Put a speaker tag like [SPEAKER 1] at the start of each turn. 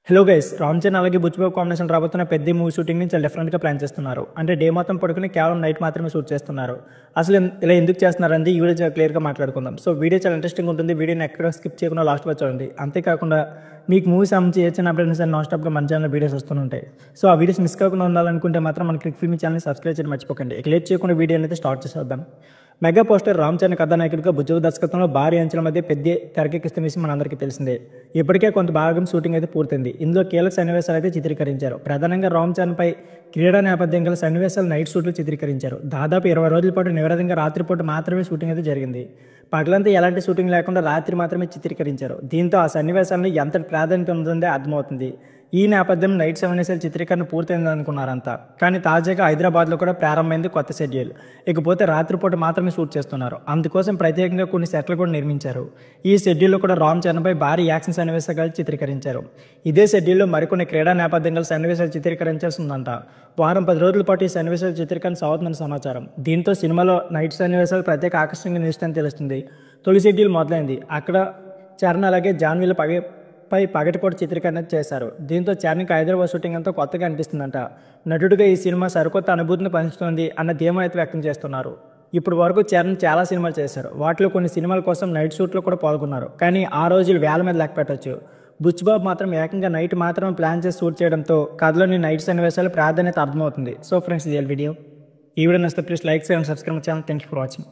[SPEAKER 1] Hello guys, Ram Charan అలాగే Buchibabu combination రాబోతున్న పెద్ద మూవీ షూటింగ్ని చాలా డిఫరెంట్గా ప్లాన్ చేస్తున్నారు. అంటే డే మొత్తం పడుకుని కేవలం నైట్ మాత్రమే షూట్ చేస్తున్నారు. అసలు ఇలా ఎందుకు చేస్తున్నారంటే ఈ వీడియో చాలా క్లియర్గా మాట్లాడుకుందాం. సో వీడియో చాలా ఇంట్రెస్టింగ్ ఉంటుంది. వీడియోని ఎక్కడ స్కిప్ చేయకుండా లాస్ట్ వచ్చి చూడండి. అంతేకాకుండా మీకు మూవీ సంబంధించి ఏ చిన్న అప్డేట్స్ నాన్ స్టాప్గా మన ఛానల్ వీడియోస్ వస్తుంటాయి. సో ఆ వీడియోస్ మిస్ కాకుండా ఉండాలనుకుంటే మాత్రం మన క్లిక్ ఫిల్మ్ ఛానల్ని సబ్స్క్రైబ్ చేయడం మర్చిపోకండి. లేట్ చేయకుండా వీడియో అయితే స్టార్ట్ చేసేద్దాం. మెగా పోస్టర్ రామ్ చరణ్ కథానాయకుడిగా బుచ్చిబాబు దర్శకత్వంలో భారీ అంచెల మధ్య పెద్ద తెరకెక్కిస్తున్న విషయం మనందరికీ తెలిసిందే. ఇప్పటికే కొంత భాగం షూటింగ్ అయితే పూర్తయింది. ఇందులో కీలక సన్నివేశాలు అయితే చిత్రీకరించారు. ప్రధానంగా రామ్ చరణ్పై క్రీడా నేపథ్యం గల సన్నివేశాలు నైట్ షూట్లు చిత్రీకరించారు. దాదాపు 20 రోజుల పాటు నివేదికంగా రాత్రిపూట మాత్రమే షూటింగ్ అయితే జరిగింది. పగలంతా ఎలాంటి షూటింగ్ లేకుండా రాత్రి మాత్రమే చిత్రీకరించారు. దీంతో ఆ సన్నివేశాలను ఎంత ప్రాధాన్యత ఉంటుందో అర్థమవుతుంది. ఈ నేపథ్యం నైట్ సన్నివేశాల చిత్రీకరణ పూర్తయింది అనుకున్నారంతా. కానీ తాజాగా హైదరాబాద్లో కూడా ప్రారంభమైంది కొత్త షెడ్యూల్. ఇకపోతే రాత్రిపూట మాత్రమే షూట్ చేస్తున్నారు. అందుకోసం ప్రత్యేకంగా కొన్ని సెట్లు కూడా నిర్మించారు. ఈ షెడ్యూల్లో కూడా రామ్ చరణ్పై భారీ యాక్షన్ సన్నివేశాలు చిత్రీకరించారు. ఇదే షెడ్యూల్లో మరికొన్ని క్రీడా నేపథ్యం గల సన్నివేశాలు చిత్రీకరించాల్సి ఉందంట. వారం 10 రోజుల పాటు ఈ సన్నివేశాల చిత్రీకరణ సాగుతుందని సమాచారం. దీంతో సినిమాలో నైట్ సన్నివేశాలు ప్రత్యేక ఆకర్షణగా నిలుస్తాయని తెలుస్తుంది. తొలి షెడ్యూల్ మొదలైంది. అక్కడ చరణ్ అలాగే జాన్వీల పై పగటిపూట చిత్రీకరణ చేశారు. దీంతో చరణ్కి హైదరాబాద్ షూటింగ్ అంతా కొత్తగా అనిపిస్తుందంట. నటుడిగా ఈ సినిమా సరికొత్త అనుభూతిని పంచుతుంది అన్న ధీమా అయితే వ్యక్తం చేస్తున్నారు. ఇప్పుడు వరకు చరణ్ చాలా సినిమాలు చేశారు. వాటిలో కొన్ని సినిమాల కోసం నైట్ షూట్లో కూడా పాల్గొన్నారు. కానీ ఆ రోజులు వేల మీద లెక్క పెట్టచ్చు. బుచ్చిబాబు మాత్రం ఏకంగా నైట్ మాత్రమే ప్లాన్ చేసి షూట్ చేయడంతో కథలోని నైట్ సన్నివేశాలు ప్రాధాన్యత అర్థమవుతుంది. సో ఫ్రెండ్స్, ఇది వీడియో. ఈ వీడియో నచ్చితే ప్లీజ్ లైక్ చేయండి, subscribe channel. Thank you for watching.